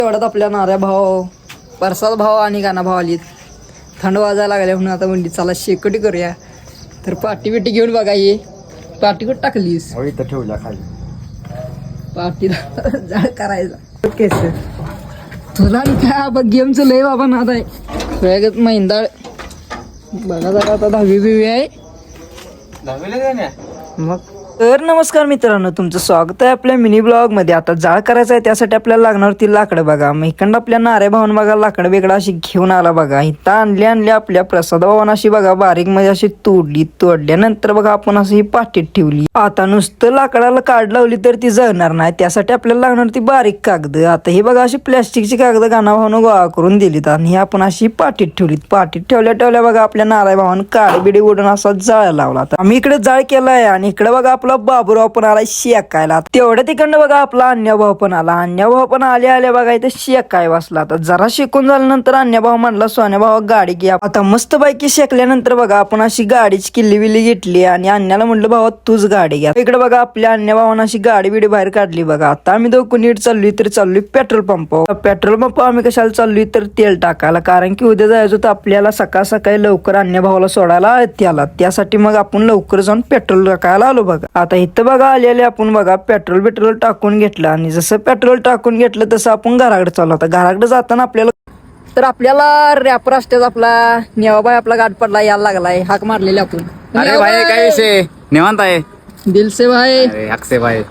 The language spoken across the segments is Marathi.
एवढ्यात आपल्या नाऱ्या भाव परसाद भाव आणि गाणा भाव आलीत. थंड वाजायला लागल्या म्हणून आता म्हणली चला शेकटी करूया. तर पाटी बिटी घेऊन बघा ये पाटी कुठं टाकलीस इथं ठेवल्या खाली पाटीला जाळ करायचा केस तुला आणि काय बघ गेमचं लय बाबा नाद आहे. वेगळच मैंदाळ बघा जरा आता 10वी बिवी आहे मग. तर नमस्कार मित्रांनो, तुमचं स्वागत आहे आपल्या मिनी ब्लॉग मध्ये. आता जाळ करायचं आहे त्यासाठी आपल्याला लागणार होती लाकडं. बघा मग इकडं आपल्या नाऱ्या भाऊन बघा लाकडं वेगळं अशी घेऊन आला. बघा इथं आणली आपल्या प्रसाद भावान अशी बघा बारीक मध्ये अशी तोडल्यानंतर बघा आपण अशी ही पाटीत ठेवली. आता नुसतं लाकडाला काढ लावली तर ती जळणार नाही, त्यासाठी आपल्याला लागणार ती बारीक कागद. आता ही बघा अशी प्लॅस्टिकची कागद गाणा भावानं गोळा करून दिलीत आणि ही आपण अशी पाटीत ठेवलीत. पाटीत ठेवल्या बघा आपल्या नाराय भावानं काळी बिडी उडून असा जाळ लावला. आम्ही इकडे जाळ केलाय आणि इकडे बघा आपला बाबूराव पण आला शेकायला. तेवढ्या तिकडनं बघा आपला अन्यभाव पण आला. अन्यभाव पण आल्या बघा इथे शेकाय बसला. आता जरा शेकून झाल्यानंतर अन्यभाव म्हणला सोन्या भावा गाडी घ्या. आता मस्त पैकी शेकल्यानंतर बघा आपण अशी गाडीची किल्ली विल्ली घेतली आणि अन्याला म्हटलं भावा तूच गाडी घ्या. इकडे बघा आपल्या अन्यभावानं अशी गाडी बिडी बाहेर काढली. बघा आता आम्ही दोघं नीट चाललोय पेट्रोल पंप. आम्ही कशाला चाललोय तर तेल टाकायला, कारण की उद्या जायचं तर आपल्याला सकाळी लवकर अन्यभावाला सोडायला त्यासाठी मग आपण लवकर जाऊन पेट्रोल टाकायला आलो. बघा आता इथं बघा आलेले आपण बघा पेट्रोल टाकून घेतलं आणि जसं पेट्रोल टाकून घेतलं तसं आपण घराकडे चाललो. आता घराकडे जाताना आपल्याला रॅपर असतात आपला नेवाबाई आपला गाठ पडला यायला लागलाय हाक मारलेली आपण. अरे भाई काय विषय निवांत आहे दिल से भाई अक्षय भाई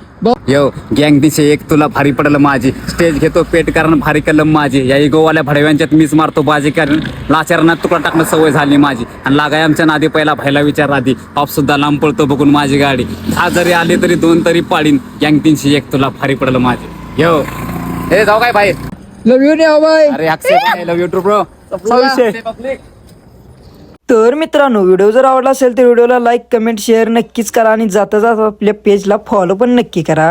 यो गँग दिशे एक तुला भारी पडलं माझी स्टेज घेतो पेट कारण भारी कलम माझी या इगोवाल्या भडव्यांच्यात मीच मारतो बाजी कारण लाचारांना तुकडा टाकणं सवय झाली माझी आणि लागाय आमच्या नादी पहिला भाईला विचार आधी पाप सुद्धा लांब पडतो बघून माझी गाडी 10 जरी आले तरी 2 तरी पाडीन गँग 301 तुला भारी पडलं माझी यो हे जाऊ काय भाई लव यू नेवाबाई. अरे अक्षय भाई लव यू टू ब्रो. तर मित्रांनो व्हिडिओ जर आवडला असेल तर व्हिडिओला लाईक कमेंट शेअर नक्कीच करा आणि जाता आपल्या पेजला फॉलो पण नक्की करा.